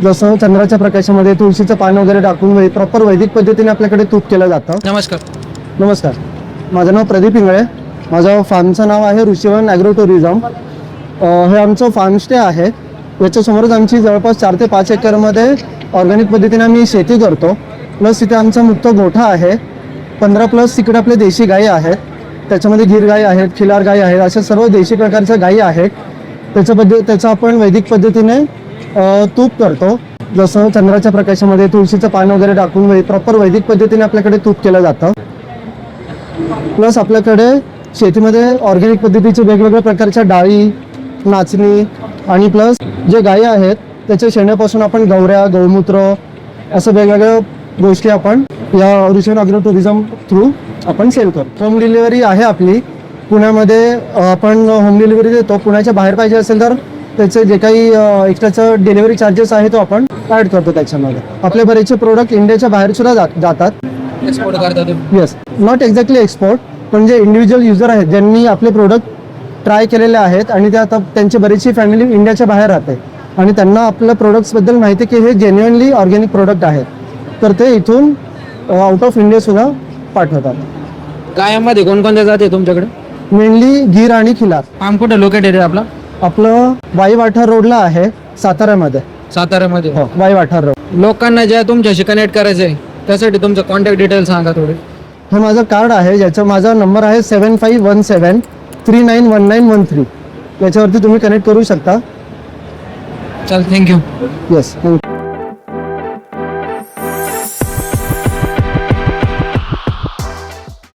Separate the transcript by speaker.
Speaker 1: जसं चंद्राच्या प्रकाशामध्ये तुळशीचं पान वगैरे टाकून प्रॉपर वैदिक पद्धतीने आपल्याकडे तूप केलं जातं. नमस्कार, माझं नाव प्रदीप इंगळे. माझं फार्मचं नाव आहे ऋषिवन ॲग्रो टुरिझम. हे आमचं फार्मस्टे आहे. याच्यासमोरच आमची जवळपास 4 ते 5 एकरमध्ये ऑर्गॅनिक पद्धतीने आम्ही शेती करतो. प्लस तिथे आमचा मुक्त गोठा आहे. 15+ तिकडे आपले देशी गायी आहेत. त्याच्यामध्ये गिर गाई आहेत, खिलार गाई आहेत, अशा सर्व देशी प्रकारच्या गायी आहेत. त्याचं आपण वैदिक पद्धतीने तूप करतो. जसं चंद्राच्या प्रकाशामध्ये तुळशीचं पान वगैरे टाकून प्रॉपर वैदिक पद्धतीने आपल्याकडे तूप केलं जातं. प्लस आपल्याकडे शेतीमध्ये ऑर्गॅनिक पद्धतीचे वेगवेगळ्या प्रकारच्या डाळी, नाचणी आणि प्लस जे गायी आहेत त्याच्या शेणापासून आपण गवऱ्या, गौमूत्र असं वेगवेगळ्या गोष्टी आपण या ऋषिवन ॲग्रो टुरिझम थ्रू आपण सेल करतो. होम डिलिव्हरी आहे आपली पुण्यामध्ये. आपण होम डिलिव्हरी देतो. पुण्याच्या बाहेर पाहिजे असेल तर त्याचे जे काही एक्स्ट्राचं डिलिव्हरी चार्जेस आहे तो आपण ॲड करतो त्याच्यामध्ये. आपले बरेचसे प्रोडक्ट इंडियाच्या बाहेर सुद्धा जातात.
Speaker 2: एक्सपोर्ट करतात.
Speaker 1: येस, नॉट एक्झॅक्टली एक्सपोर्ट, पण जे इंडिव्हिज्युअल युजर आहेत ज्यांनी आपले प्रोडक्ट ट्राय केलेले आहेत आणि ते आता त्यांची बरीचशी फॅमिली इंडियाच्या बाहेर राहते आणि त्यांना आपल्या प्रोडक्ट्सबद्दल माहिती की हे जेन्युइनली ऑर्गॅनिक प्रोडक्ट आहेत, तर ते इथून आउट ऑफ इंडिया सुद्धा पाठवतात.
Speaker 2: गायामध्ये कोणकोणत्या जाती तुमच्याकडे?
Speaker 1: मेनली गीर आणि खिलार.
Speaker 2: फार्म कुठे लोकेटेड आहे आपला?
Speaker 1: आपलं वाई वाठार रोडला आहे, साताऱ्यामध्ये.
Speaker 2: साताऱ्यामध्ये.
Speaker 1: हो, वाई वाठार रोड.
Speaker 2: लोकांना ज्या तुमच्याशी कनेक्ट करायचं आहे त्यासाठी तुमचं कॉन्टॅक्ट डिटेल सांगा थोडे.
Speaker 1: हे माझं कार्ड आहे ज्याचं माझा नंबर आहे 7517391913. याच्यावरती तुम्ही कनेक्ट करू शकता.
Speaker 2: चल, थँक्यू.
Speaker 1: Yes, thank you.